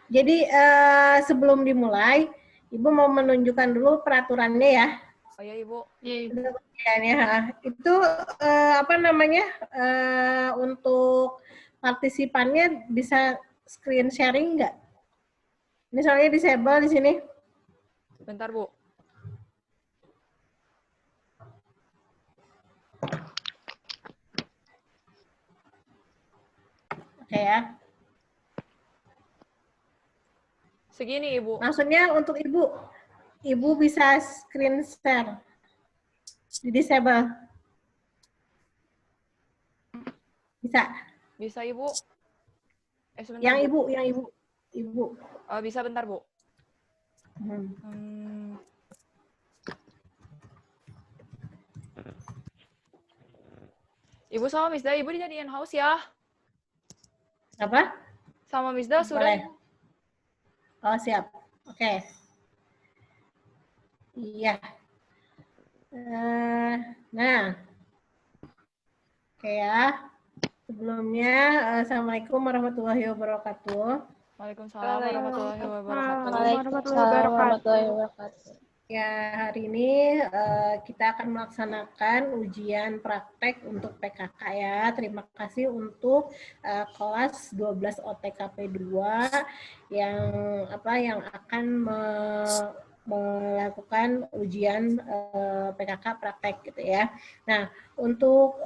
Jadi sebelum dimulai, Ibu mau menunjukkan dulu peraturannya ya. Oh ya Ibu. Itu apa namanya untuk partisipannya bisa screen sharing nggak? Ini soalnya disable di sini. Bentar Bu. Oke ya. Segini Ibu. Maksudnya untuk Ibu bisa screen share di disable. Bisa. Bisa Ibu. Sebentar Yang Bu. Ibu. Bisa bentar Bu. Hmm. Ibu sama Misda, Ibu dijadiin host ya. Apa? Sama Misda sudah Boleh. Ibu. Oh siap. Oke. Iya. Nah. Oke ya. Sebelumnya, Assalamualaikum warahmatullahi wabarakatuh. Waalaikumsalam warahmatullahi wabarakatuh. Warahmatullahi wabarakatuh. Ya, hari ini kita akan melaksanakan ujian praktek untuk PKK ya. Terima kasih untuk kelas 12 OTKP 2 yang akan melakukan ujian PKK praktek gitu ya. Nah, untuk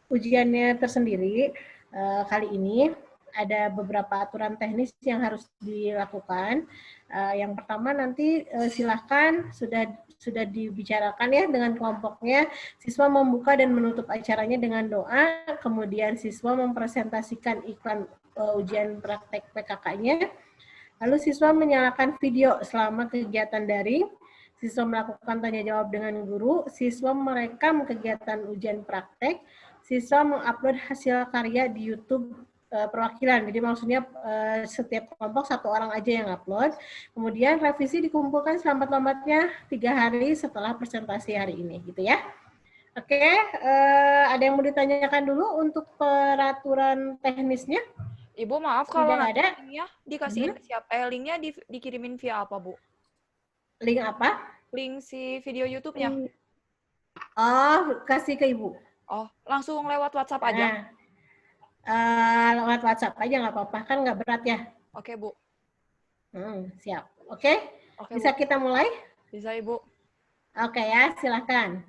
ujiannya tersendiri kali ini ada beberapa aturan teknis yang harus dilakukan. Yang pertama nanti silahkan sudah dibicarakan ya dengan kelompoknya. Siswa membuka dan menutup acaranya dengan doa, kemudian siswa mempresentasikan iklan ujian praktek PKK-nya. Lalu siswa menyalakan video selama kegiatan daring. Siswa melakukan tanya jawab dengan guru. Siswa merekam kegiatan ujian praktek. Siswa mengupload hasil karya di YouTube perwakilan. Jadi maksudnya setiap kelompok satu orang aja yang upload. Kemudian revisi dikumpulkan selambat-lambatnya 3 hari setelah presentasi hari ini, gitu ya. Oke, ada yang mau ditanyakan dulu untuk peraturan teknisnya? Ibu maaf kalau Tidak nanti ada. linknya dikasihin linknya dikirimin via apa Bu? Link apa? Link si video YouTube-nya. Oh, kasih ke Ibu. Oh, langsung lewat WhatsApp aja. Lewat WhatsApp aja nggak apa-apa, kan nggak berat ya. Oke Bu. Siap. Oke, bisa Bu. Kita mulai? Bisa Ibu. Oke ya, silakan.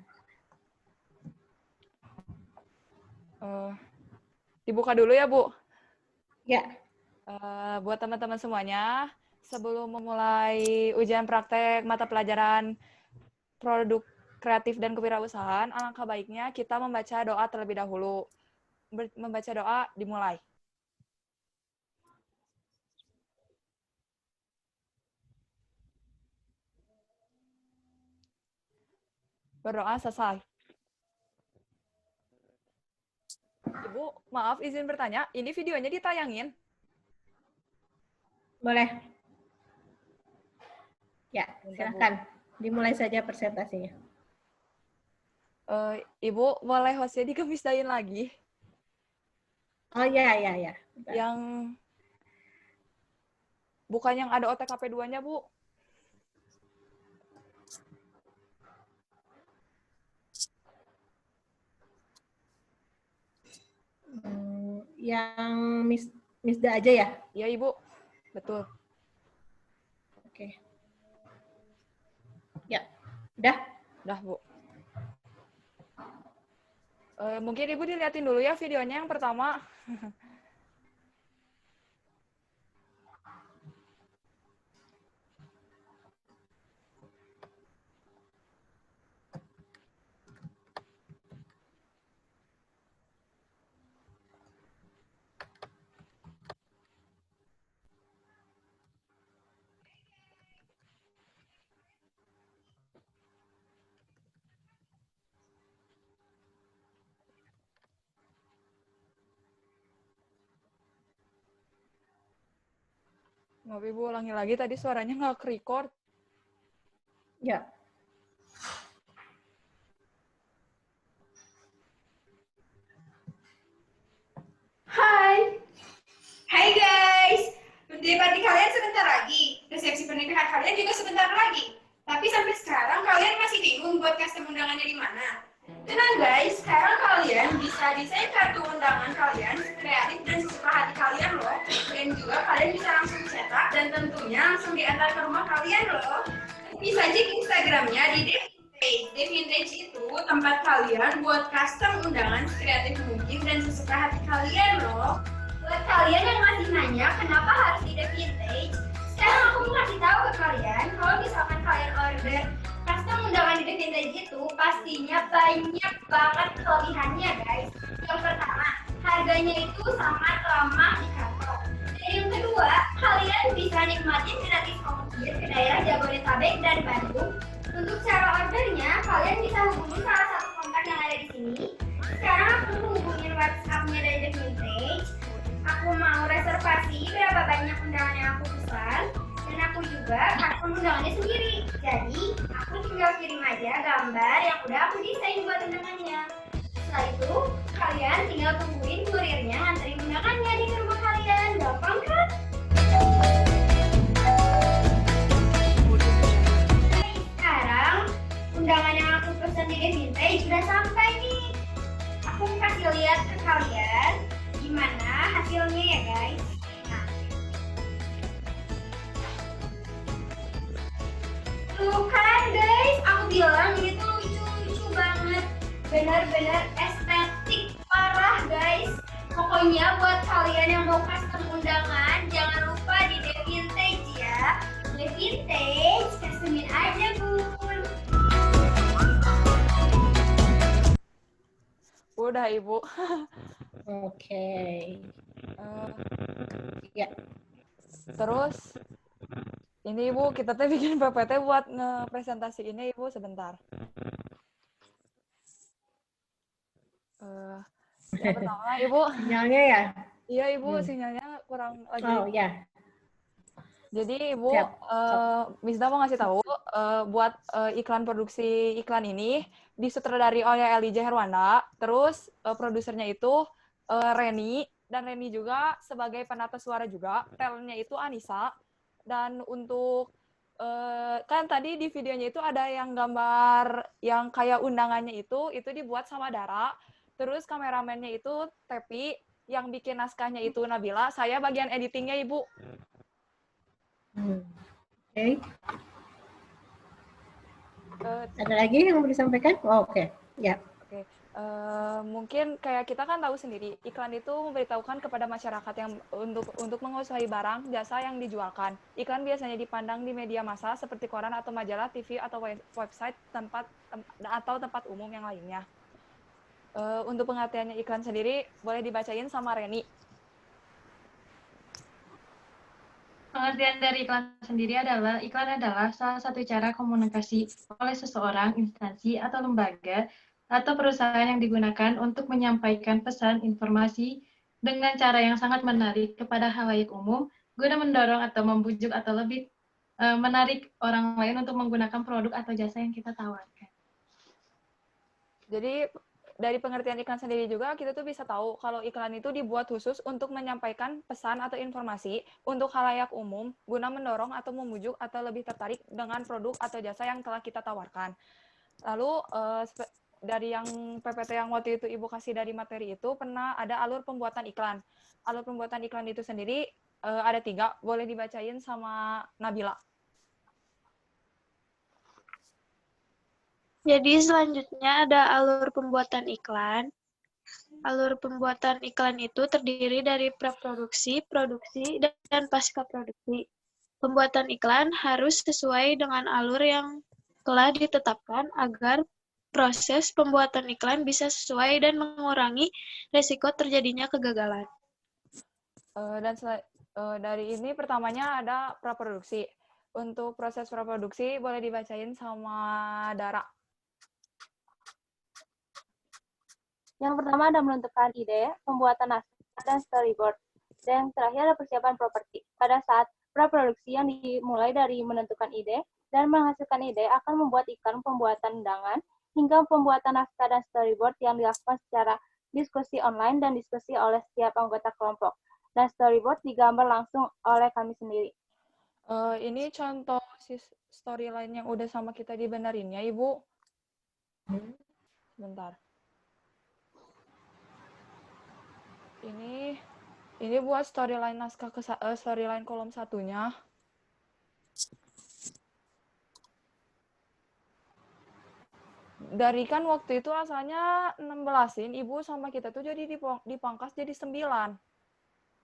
Dibuka dulu ya Bu. Ya. Buat teman-teman semuanya, sebelum memulai ujian praktek mata pelajaran produk kreatif dan kewirausahaan, alangkah baiknya kita membaca doa terlebih dahulu. Membaca doa dimulai. Berdoa selesai. Ibu, maaf izin bertanya, ini videonya ditayangin? Boleh. Ya, silakan. Dimulai saja presentasinya. Ibu, boleh hostnya dikemisdain lagi? Oh ya. Yang bukan yang ada OTKP 2-nya, Bu. Yang Misda aja ya? Iya, Ibu. Betul. Oke. Ya, udah? Udah, Bu. Mungkin Ibu dilihatin dulu ya videonya yang pertama. Maaf Ibu, ulangi lagi tadi suaranya nggak ke-record. Ya. Hai guys, pernikahan kalian juga sebentar lagi. Tapi sampai sekarang kalian masih bingung buat custom undangannya di mana. Tenang guys, sekarang kalian bisa desain kartu undangan kalian kreatif dan sesuka hati kalian loh. Dan juga kalian bisa langsung cetak dan tentunya langsung diantar ke rumah kalian loh. Bisa cek Instagramnya di DeVintage. DeVintage itu tempat kalian buat custom undangan kreatif mungkin dan sesuka hati kalian loh. Buat kalian yang masih nanya kenapa harus di DeVintage, sekarang aku mau kasih tahu ke kalian kalau misalkan kalian order custom undangan di DeVintage itu pastinya banyak banget kelebihannya guys. Yang pertama, harganya itu sangat ramah di kantong. Dan yang kedua, kalian bisa nikmatin gratis ongkir ke daerah Jabodetabek dan Bandung. Untuk cara ordernya, kalian bisa hubungi salah satu kontak yang ada di sini. Sekarang aku hubungin WhatsApp-nya dari DeVintage. Aku mau reservasi berapa banyak undangan yang aku pesan, dan aku juga custom undangannya sendiri. Jadi, aku tinggal kirim aja gambar yang udah aku desain buat undangannya. Setelah itu, kalian tinggal tungguin kurirnya nganterin undangannya di rumah kalian. Gampang kan? Sekarang, undangan yang aku pesan di DeVintage udah sampai nih. Aku kasih lihat ke kalian gimana hasilnya ya guys. Nah, tuh kan guys, aku bilang ini tuh lucu-lucu banget, benar-benar estetik parah guys. Pokoknya buat kalian yang mau custom undangan, jangan lupa di DeVintage ya. DeVintage, customin aja bun. Udah Ibu. Oke. Ya. Terus ini Ibu, kita tuh bikin PPT buat ngepresentasi ini Ibu sebentar. Yang pertama Ibu. Sinyalnya ya? Iya Ibu, sinyalnya kurang lagi. Oh ya. Jadi Ibu, Misda mau ngasih tahu buat iklan produksi iklan ini disutradari oleh Elijah Herwanda. Terus produsernya itu Reni, dan Reni juga sebagai penata suara juga. Talentnya itu Anissa. Dan untuk kan tadi di videonya itu ada yang gambar yang kayak undangannya itu dibuat sama Dara. Terus kameramennya itu Tepi, yang bikin naskahnya itu Nabila. Saya bagian editingnya Ibu. Oke. Ada lagi yang mau disampaikan? Oh, oke. Ya. Oke. Mungkin kayak kita kan tahu sendiri, iklan itu memberitahukan kepada masyarakat yang untuk menguasai barang, jasa yang dijualkan. Iklan biasanya dipandang di media massa seperti koran atau majalah, TV atau website atau tempat umum yang lainnya. Untuk pengertiannya iklan sendiri boleh dibacain sama Reni. Pengertian dari iklan sendiri adalah, iklan adalah salah satu cara komunikasi oleh seseorang, instansi, atau lembaga, atau perusahaan yang digunakan untuk menyampaikan pesan, informasi, dengan cara yang sangat menarik kepada halayak umum, guna mendorong atau membujuk atau lebih menarik orang lain untuk menggunakan produk atau jasa yang kita tawarkan. Jadi, dari pengertian iklan sendiri juga, kita tuh bisa tahu kalau iklan itu dibuat khusus untuk menyampaikan pesan atau informasi untuk khalayak umum, guna mendorong atau memujuk atau lebih tertarik dengan produk atau jasa yang telah kita tawarkan. Lalu, dari yang PPT yang waktu itu Ibu kasih dari materi itu, pernah ada alur pembuatan iklan. Alur pembuatan iklan itu sendiri ada 3, boleh dibacain sama Nabila. Jadi selanjutnya ada alur pembuatan iklan. Alur pembuatan iklan itu terdiri dari praproduksi, produksi, dan pasca produksi. Pembuatan iklan harus sesuai dengan alur yang telah ditetapkan agar proses pembuatan iklan bisa sesuai dan mengurangi risiko terjadinya kegagalan. Dan dari ini pertamanya ada praproduksi. Untuk proses praproduksi boleh dibacain sama Dara. Yang pertama ada menentukan ide, pembuatan naskah, dan storyboard. Dan yang terakhir ada persiapan properti. Pada saat praproduksi yang dimulai dari menentukan ide dan menghasilkan ide akan membuat iklan pembuatan undangan hingga pembuatan naskah dan storyboard yang dilakukan secara diskusi online dan diskusi oleh setiap anggota kelompok. Dan storyboard digambar langsung oleh kami sendiri. Ini contoh storyline yang udah sama kita dibenerin ya, Ibu. Bentar. Ini buat storyline naskah storyline kolom satunya. Dari kan waktu itu asalnya 16-in, Ibu sama kita tuh jadi dipangkas jadi 9.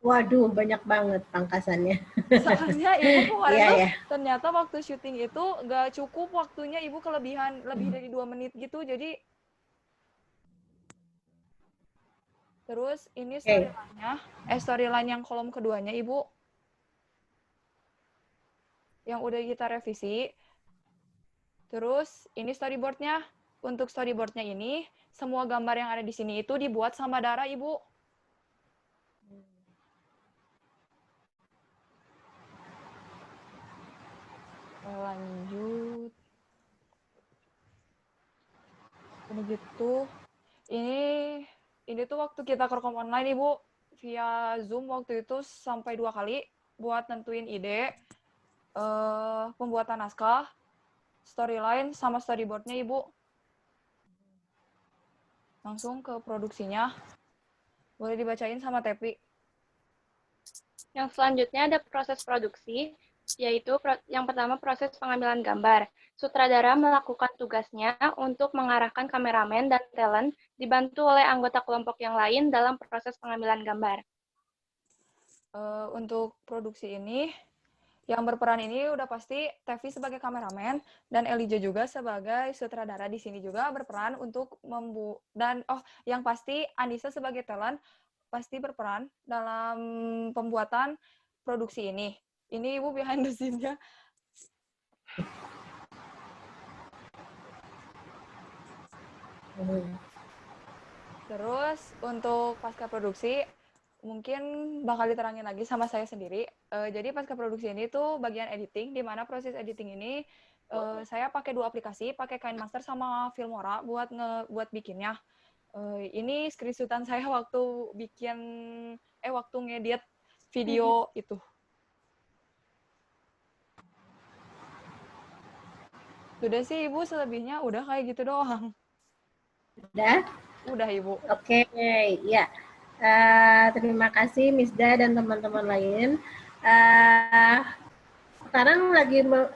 Waduh, banyak banget pangkasannya. Soalnya Ibu kemarin tuh Iya. ternyata waktu syuting itu nggak cukup waktunya, Ibu kelebihan lebih dari 2 menit gitu. Jadi terus ini Oke. storyline yang kolom keduanya, Ibu. Yang udah kita revisi. Terus ini storyboardnya. Untuk storyboardnya ini, semua gambar yang ada di sini itu dibuat sama Dara, Ibu. Lanjut. Udah gitu. Ini tuh waktu kita kerekam online, Ibu. Via Zoom waktu itu sampai 2 kali buat nentuin ide, pembuatan naskah, storyline, sama storyboardnya, Ibu. Langsung ke produksinya. Boleh dibacain sama Tepi. Yang selanjutnya ada proses produksi, yaitu yang pertama proses pengambilan gambar. Sutradara melakukan tugasnya untuk mengarahkan kameramen dan talent, dibantu oleh anggota kelompok yang lain dalam proses pengambilan gambar. Untuk produksi ini, yang berperan ini udah pasti Tevi sebagai kameramen dan Elijah juga sebagai sutradara di sini juga berperan untuk yang pasti Anissa sebagai talent pasti berperan dalam pembuatan produksi ini. Ini Ibu behind the scene-nya. Terus untuk pasca produksi mungkin bakal diterangin lagi sama saya sendiri. Jadi pasca produksi ini tuh bagian editing, di mana proses editing ini saya pakai 2 aplikasi, pakai KineMaster sama Filmora buat bikinnya. Ini screenshotan saya waktu waktu ngedit video itu. Sudah sih Ibu, selebihnya udah kayak gitu doang. Udah? Udah Ibu. Oke, ya. Terima kasih Misda dan teman-teman lain. Sekarang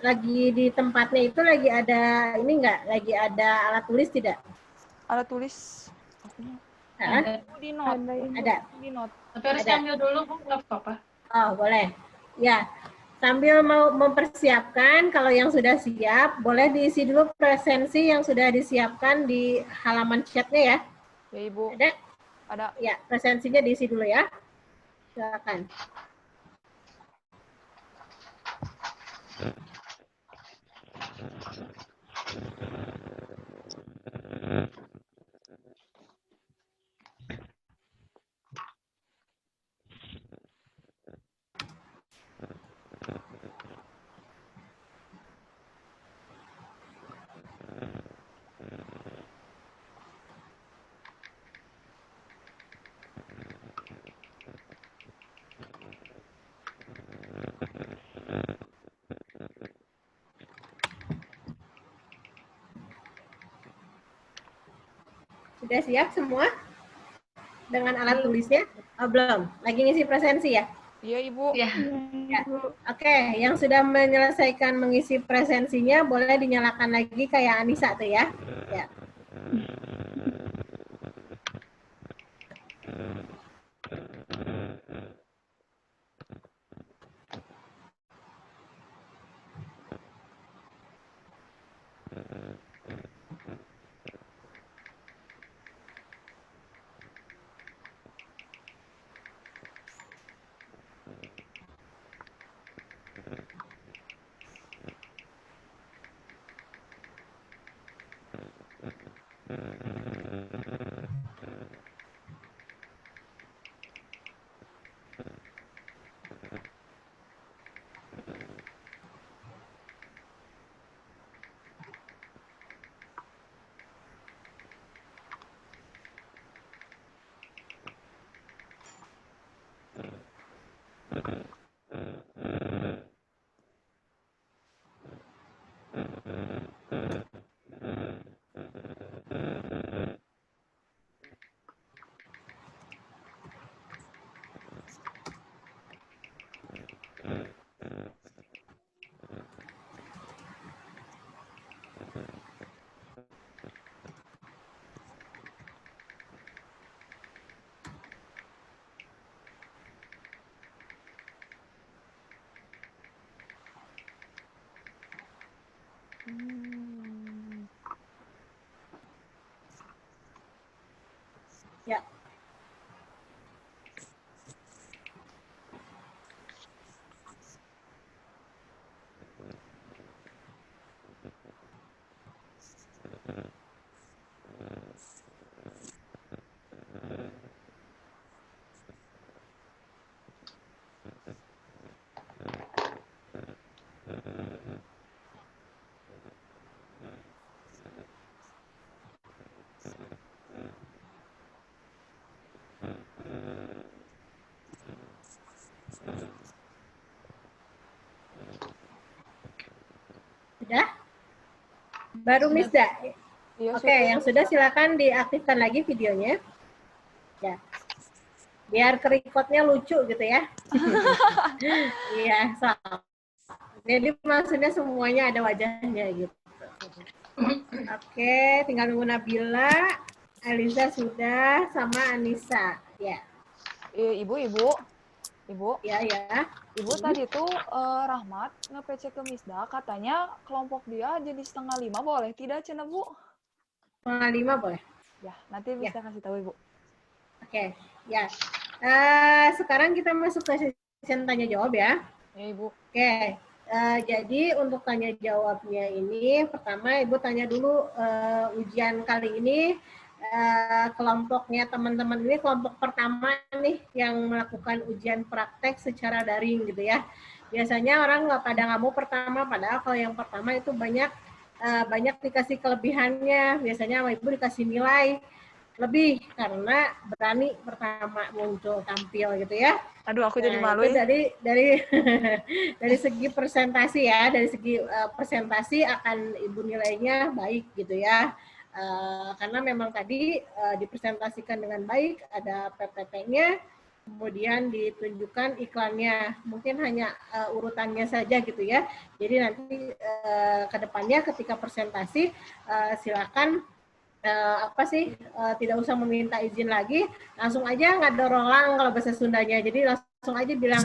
lagi di tempatnya itu lagi ada ini enggak? Lagi ada alat tulis tidak? Alat tulis. Ada. Di note. Ada. Di note. Tapi harus ambil dulu, Bu, nggak apa-apa. Oh, boleh. Ya. Sambil mau mempersiapkan, kalau yang sudah siap, boleh diisi dulu presensi yang sudah disiapkan di halaman chatnya ya. Ya Ibu. Ada. Ya, presensinya diisi dulu ya. Silakan. Sudah siap semua? Dengan alat tulisnya? Oh, belum. Lagi ngisi presensi ya? Iya, Ibu. Ya. Ya. Oke, yang sudah menyelesaikan mengisi presensinya boleh dinyalakan lagi kayak Anissa tuh ya. Ya. Ya. Sudah? Baru Misda? Iya, Oke, yang sudah silakan diaktifkan lagi videonya. Ya. Biar ke-record-nya lucu gitu ya. Iya, so. Jadi maksudnya semuanya ada wajahnya gitu. Oke, tinggal nunggu Nabila, Aliza sudah, sama Anissa. Ya, Ibu. ya, ya. Ibu tadi tuh Rahmat nge-PC ke Misda, katanya kelompok dia jadi 4:30, boleh tidak Cina Bu? 5 boleh. Ya, nanti Misda kasih tahu Ibu. Oke, ya. Sekarang kita masuk ke sesi tanya jawab ya. Ya Ibu. Oke, jadi untuk tanya jawabnya ini, pertama Ibu tanya dulu ujian kali ini, kelompoknya teman-teman ini kelompok pertama nih yang melakukan ujian praktek secara daring gitu ya. Biasanya orang nggak mau pertama, padahal kalau yang pertama itu banyak dikasih kelebihannya. Biasanya sama Ibu dikasih nilai lebih karena berani pertama muncul tampil gitu ya. Aduh, aku jadi malu. Itu dari segi presentasi ya, dari segi presentasi akan Ibu nilainya baik gitu ya. Karena memang tadi dipresentasikan dengan baik, ada PPT-nya, kemudian ditunjukkan iklannya, mungkin hanya urutannya saja gitu ya. Jadi nanti ke depannya ketika presentasi silakan tidak usah meminta izin lagi, langsung aja ngadorolang kalau bahasa Sundanya. Jadi langsung aja bilang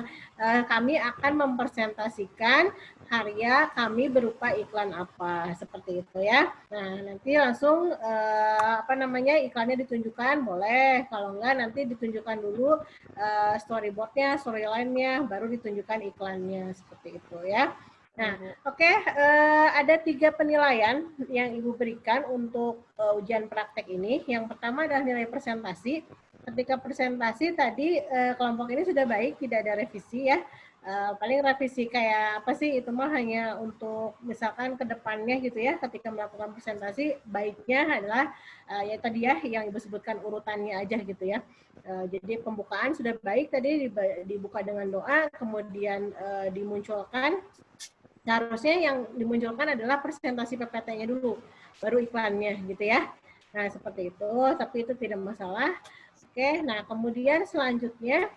kami akan mempresentasikan karya kami berupa iklan apa, seperti itu ya. Nah, nanti langsung iklannya ditunjukkan, boleh. Kalau enggak nanti ditunjukkan dulu storyboard-nya, storyline-nya, baru ditunjukkan iklannya, seperti itu ya. Nah, oke, ada 3 penilaian yang Ibu berikan untuk ujian praktek ini. Yang pertama adalah nilai presentasi. Ketika presentasi tadi kelompok ini sudah baik, tidak ada revisi ya. Paling revisi kayak apa sih, itu mah hanya untuk misalkan ke depannya gitu ya, ketika melakukan presentasi, baiknya adalah ya tadi ya yang Ibu sebutkan urutannya aja gitu ya. Jadi pembukaan sudah baik tadi, dibuka dengan doa, kemudian dimunculkan. Harusnya yang dimunculkan adalah presentasi PPT-nya dulu, baru iklannya gitu ya. Nah, seperti itu, tapi itu tidak masalah. Oke, nah kemudian selanjutnya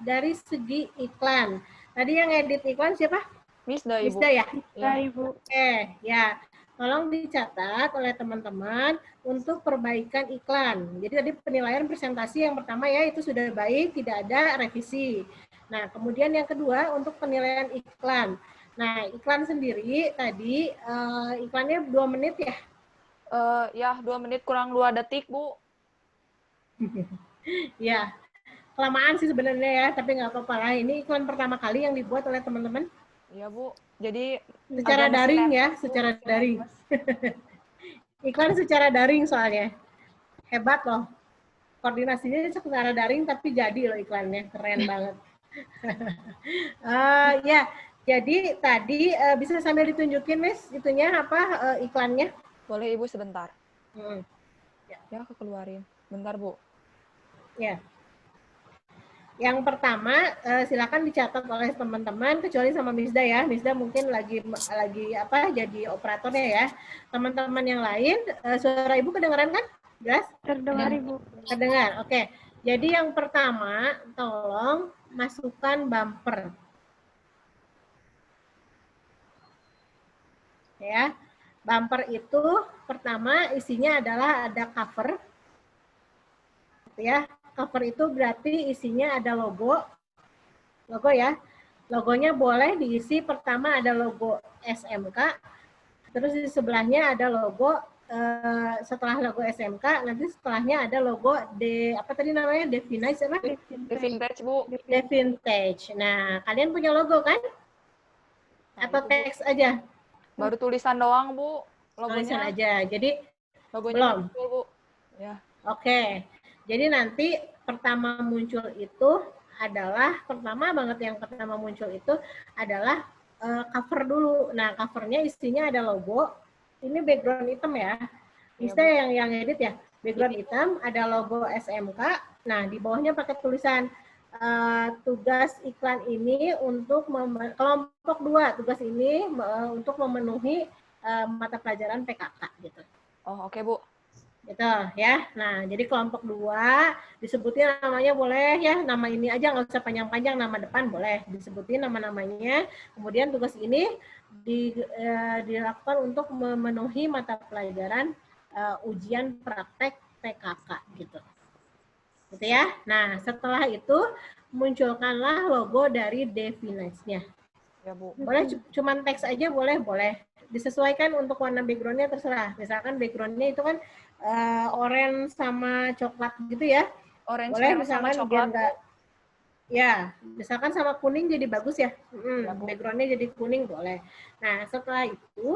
dari segi iklan. Tadi yang edit iklan siapa? Misda, Ibu. Misda ya? Ya, Ibu. Oke, ya. Tolong dicatat oleh teman-teman untuk perbaikan iklan. Jadi tadi penilaian presentasi yang pertama ya, itu sudah baik, tidak ada revisi. Nah, kemudian yang kedua untuk penilaian iklan. Nah, iklan sendiri tadi iklannya 2 menit ya? Ya, 2 menit kurang 2 detik, Bu. Ya, kelamaan sih sebenarnya ya, tapi nggak apa-apa lah. Ini iklan pertama kali yang dibuat oleh teman-teman. Iya, Bu. Jadi secara daring ya, secara daring. Iklan secara daring soalnya. Hebat loh. Koordinasinya secara daring tapi jadi loh iklannya, keren banget. Ya, jadi tadi bisa sambil ditunjukin, Miss, itunya apa iklannya? Boleh Ibu sebentar. Ya, keluarin. Bentar, Bu. Ya. Yang pertama silakan dicatat oleh teman-teman, kecuali sama Misda ya. Misda mungkin lagi jadi operatornya ya. Teman-teman yang lain, suara Ibu kedengaran kan? Jelas? Terdengar, Ibu. Terdengar. Oke. Jadi yang pertama, tolong masukkan bumper. Ya. Bumper itu pertama isinya adalah ada cover. Ya. Cover itu berarti isinya ada logo ya. Logonya boleh diisi, pertama ada logo SMK, terus di sebelahnya ada logo, setelah logo SMK, nanti setelahnya ada logo apa tadi namanya? Devintage apa? Vintage, Bu. Devintage. Nah, kalian punya logo kan? Nah, Atau itu, Bu. teks aja? Baru tulisan doang, Bu. Tulisan Logonya. aja. Jadi Logonya belum. muncul, Bu. Ya. Oke. Jadi nanti pertama muncul itu adalah, pertama banget yang pertama muncul itu adalah cover dulu. Nah, covernya isinya ada logo. Ini background hitam ya. Bisa yang edit ya. Background hitam, ada logo SMK. Nah, di bawahnya pakai tulisan tugas iklan ini untuk kelompok 2. Tugas ini untuk memenuhi mata pelajaran PKK gitu. Oh, oke, Bu. Gitu ya. Nah, jadi kelompok 2 disebutin namanya boleh ya, nama ini aja, nggak usah panjang-panjang, nama depan boleh disebutin nama-namanya. Kemudian tugas ini dilakukan untuk memenuhi mata pelajaran ujian praktek PKK gitu. Gitu ya. Nah, setelah itu munculkanlah logo dari Devinage-nya. Ya, Bu. Boleh cuman teks aja, boleh. Disesuaikan untuk warna background-nya, terserah. Misalkan background-nya itu kan orange sama coklat gitu ya. Orange, Boleh merah, sama misalkan coklat, biar nggak, ya, misalkan sama kuning jadi bagus ya. Ya, Bu. Background-nya jadi kuning boleh. Nah, setelah itu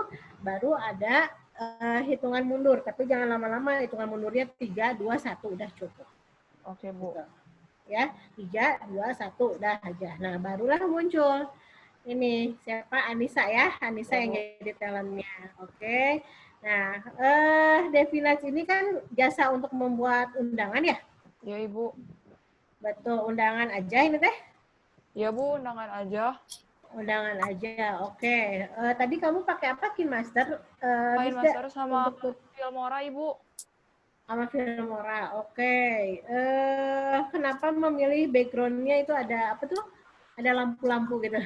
baru ada hitungan mundur, tapi jangan lama-lama, hitungan mundurnya 3, 2, 1 udah cukup. Oke, Bu. Gitu. Ya, 3, 2, 1 udah aja. Nah, barulah muncul ini siapa? Anissa ya, Anissa Ya, yang Bu. jadi talentnya. Oke. Nah, Devinage ini kan jasa untuk membuat undangan ya? Ya, Ibu. Betul, undangan aja ini teh? Ya, Bu, undangan aja. Undangan aja, oke. Tadi kamu pakai apa, KineMaster? Main Bisa Master sama untuk Filmora, Ibu. sama Filmora, oke. Kenapa memilih background-nya itu ada apa tuh? Ada lampu-lampu gitu.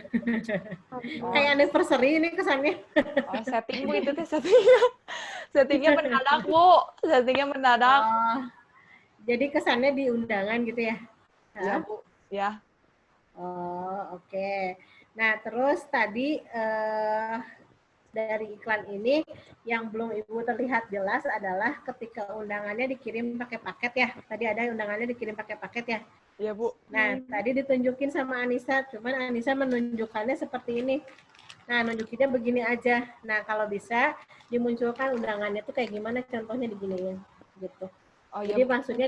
Kayak anniversary ini kesannya. Oh, setting, Bu, itu teh settingnya. Settingnya mendadak, Bu. Settingnya mendadak. Oh, jadi kesannya di undangan gitu ya? Ya, Bu. Ya. Oh, oke. Nah, terus tadi dari iklan ini yang belum Ibu terlihat jelas adalah ketika undangannya dikirim pakai paket ya. Tadi ada undangannya dikirim pakai paket ya. Ya, Bu. Nah, tadi ditunjukin sama Anissa, cuman Anissa menunjukkannya seperti ini. Nah, nunjukinnya begini aja. Nah, kalau bisa dimunculkan undangannya tuh kayak gimana, contohnya diginiin gitu. Oh, Jadi ya, Bu. maksudnya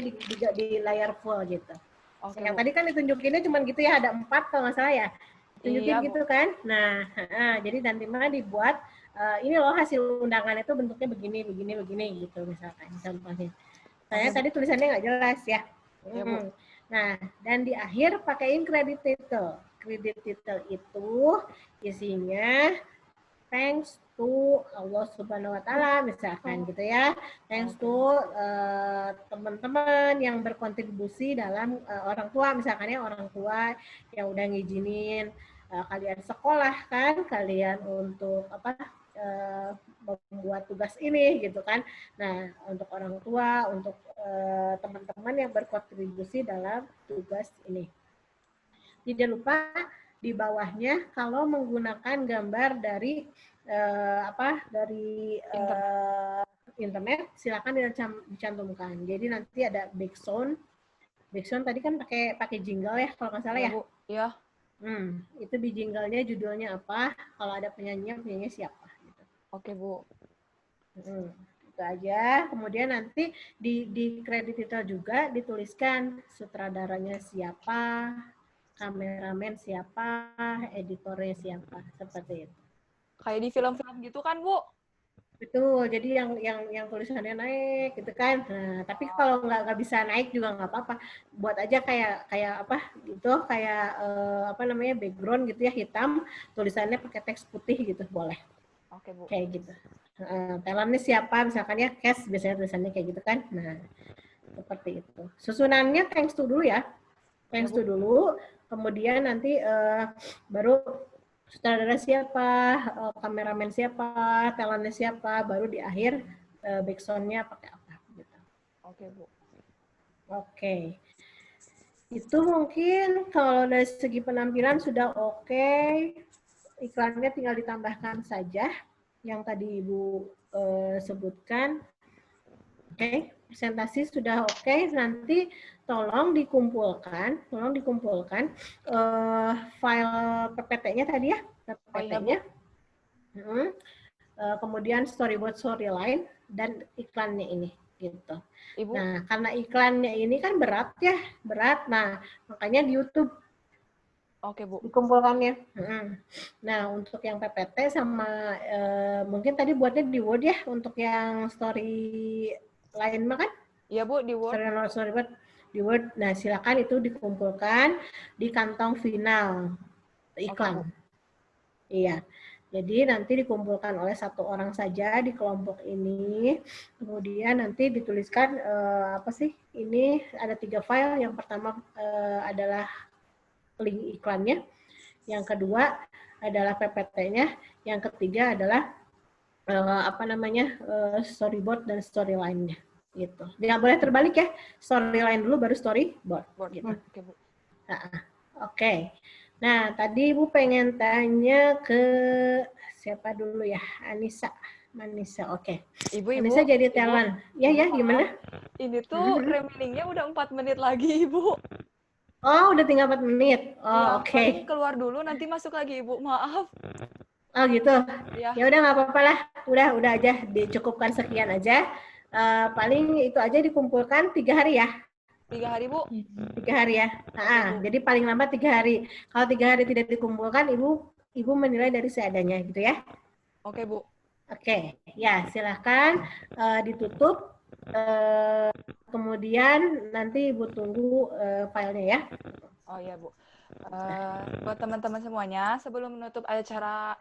di layar full gitu. Oke, Yang Bu. tadi kan ditunjukinnya cuman gitu ya, ada 4 kalau nggak salah ya. Tunjukin Iya, Bu. gitu kan. Nah, jadi nanti mah dibuat ini loh hasil undangan itu bentuknya begini gitu misalkan contohnya. Saya Oke, tadi tulisannya nggak jelas ya. Ya, Bu. Nah, dan di akhir pakaiin credit title. Credit title itu isinya thanks to Allah Subhanahu wa taala misalkan gitu ya. Thanks to teman-teman yang berkontribusi dalam orang tua misalkan ya, orang tua yang udah ngizinin kalian sekolah kan, kalian untuk apa membuat tugas ini gitu kan. Nah, untuk orang tua, untuk teman-teman yang berkontribusi dalam tugas ini. Tidak lupa di bawahnya kalau menggunakan gambar dari internet silakan dicantumkan. Jadi nanti ada background. Background tadi kan pakai jingle ya kalau nggak salah ya. Bu. Ya. Itu di jinglenya judulnya apa? Kalau ada penyanyinya siapa? Gitu. Oke, Bu. Itu aja. Kemudian nanti di kredit title juga dituliskan sutradaranya siapa, kameramen siapa, editornya siapa, seperti itu. Kayak di film-film gitu kan, Bu? Betul. Jadi yang tulisannya naik gitu kan. Nah, tapi kalau nggak bisa naik juga nggak apa-apa. Buat aja kayak apa gitu, kayak background gitu ya hitam, tulisannya pakai teks putih gitu boleh. Oke, Bu. Kayak gitu. Talentnya siapa misalkan ya, cast biasanya tulisannya kayak gitu kan. Nah, seperti itu. Susunannya thanks to dulu ya. Thanks to dulu, kemudian nanti baru sutradara siapa, kameramen siapa, talentnya siapa, baru di akhir backsound-nya pakai apa gitu. Oke, Bu. Oke. Itu mungkin kalau dari segi penampilan sudah oke. Iklannya tinggal ditambahkan saja. yang tadi Ibu sebutkan. Oke, presentasi sudah oke. Nanti tolong dikumpulkan file PPT-nya tadi ya, PPT-nya. Kemudian storyboard storyline dan iklannya ini gitu. Ibu. Nah, karena iklannya ini kan berat. Nah, makanya di YouTube. Oke, Bu. Dikumpulkannya. Nah, untuk yang PPT sama mungkin tadi buatnya di Word ya, untuk yang story lain mah kan? Iya, Bu, di Word. Storyboard di Word. Nah, silakan itu dikumpulkan di kantong final iklan. Iya. Jadi nanti dikumpulkan oleh satu orang saja di kelompok ini. Kemudian nanti dituliskan apa sih? Ini ada 3 file. Yang pertama adalah link iklannya. Yang kedua adalah PPT-nya. Yang ketiga adalah storyboard dan storyline-nya. Gitu. Nggak boleh terbalik ya. Storyline dulu baru storyboard. Gitu. Oke. Nah, tadi Ibu pengen tanya ke siapa dulu ya? Anissa. Oke. Ibu. Anissa jadi talent. Ya, gimana? Ini tuh remaining-nya udah 4 menit lagi, Ibu. Oh, udah tinggal 4 menit. Oh, oke. Keluar dulu, nanti masuk lagi, Ibu. Maaf. Oh, gitu. Ya udah nggak apa-apa lah. Udah aja. Dicukupkan sekian aja. Paling itu aja dikumpulkan 3 hari ya. 3 hari, Bu? 3 hari ya. Jadi paling lambat 3 hari. Kalau 3 hari tidak dikumpulkan, Ibu menilai dari seadanya gitu ya. Oke, Bu. Oke. Ya, silahkan ditutup. Kemudian nanti Ibu tunggu filenya ya. Oh iya, Bu. Buat teman-teman semuanya, sebelum menutup acara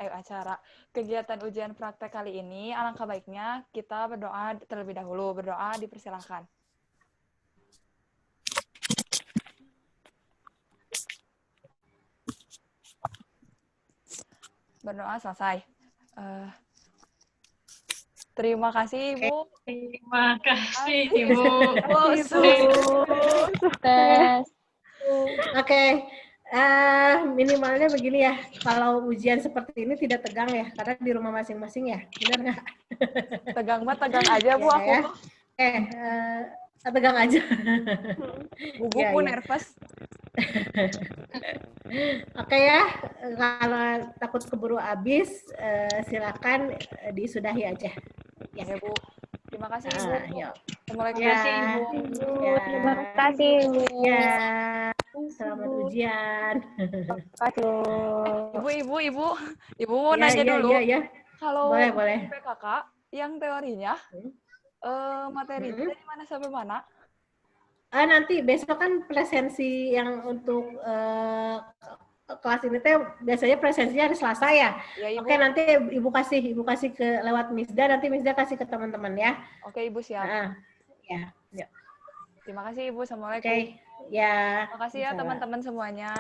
kegiatan ujian praktek kali ini, alangkah baiknya kita berdoa terlebih dahulu. Berdoa dipersilahkan. Berdoa selesai. Terima kasih, Ibu. Terima kasih, Ibu. Sukses. Oke. Minimalnya begini ya, kalau ujian seperti ini tidak tegang ya, karena di rumah masing-masing ya, benar nggak? Tegang aja, Bu, aku. Tegang aja. Gugup, Bu, nervous. Oke ya, kalau takut keburu habis, silakan disudahi aja. Ya, Bu. Terima kasih, Ibu. Assalamualaikum. Terima kasih, Ibu. Ya, selamat ujian. Ibu mau nanya dulu. Iya. Kalau boleh. PKK yang teorinya, materi dari mana sampai mana? Nanti besok kan presensi yang untuk kelas ini teh biasanya presensinya hari Selasa ya. Oke, nanti Ibu kasih ke lewat Misda, nanti Misda kasih ke teman-teman ya. Oke, Ibu siap. Ya. Terima kasih, Ibu. Assalamualaikum. Oke, ya. Terima kasih ya teman-teman semuanya.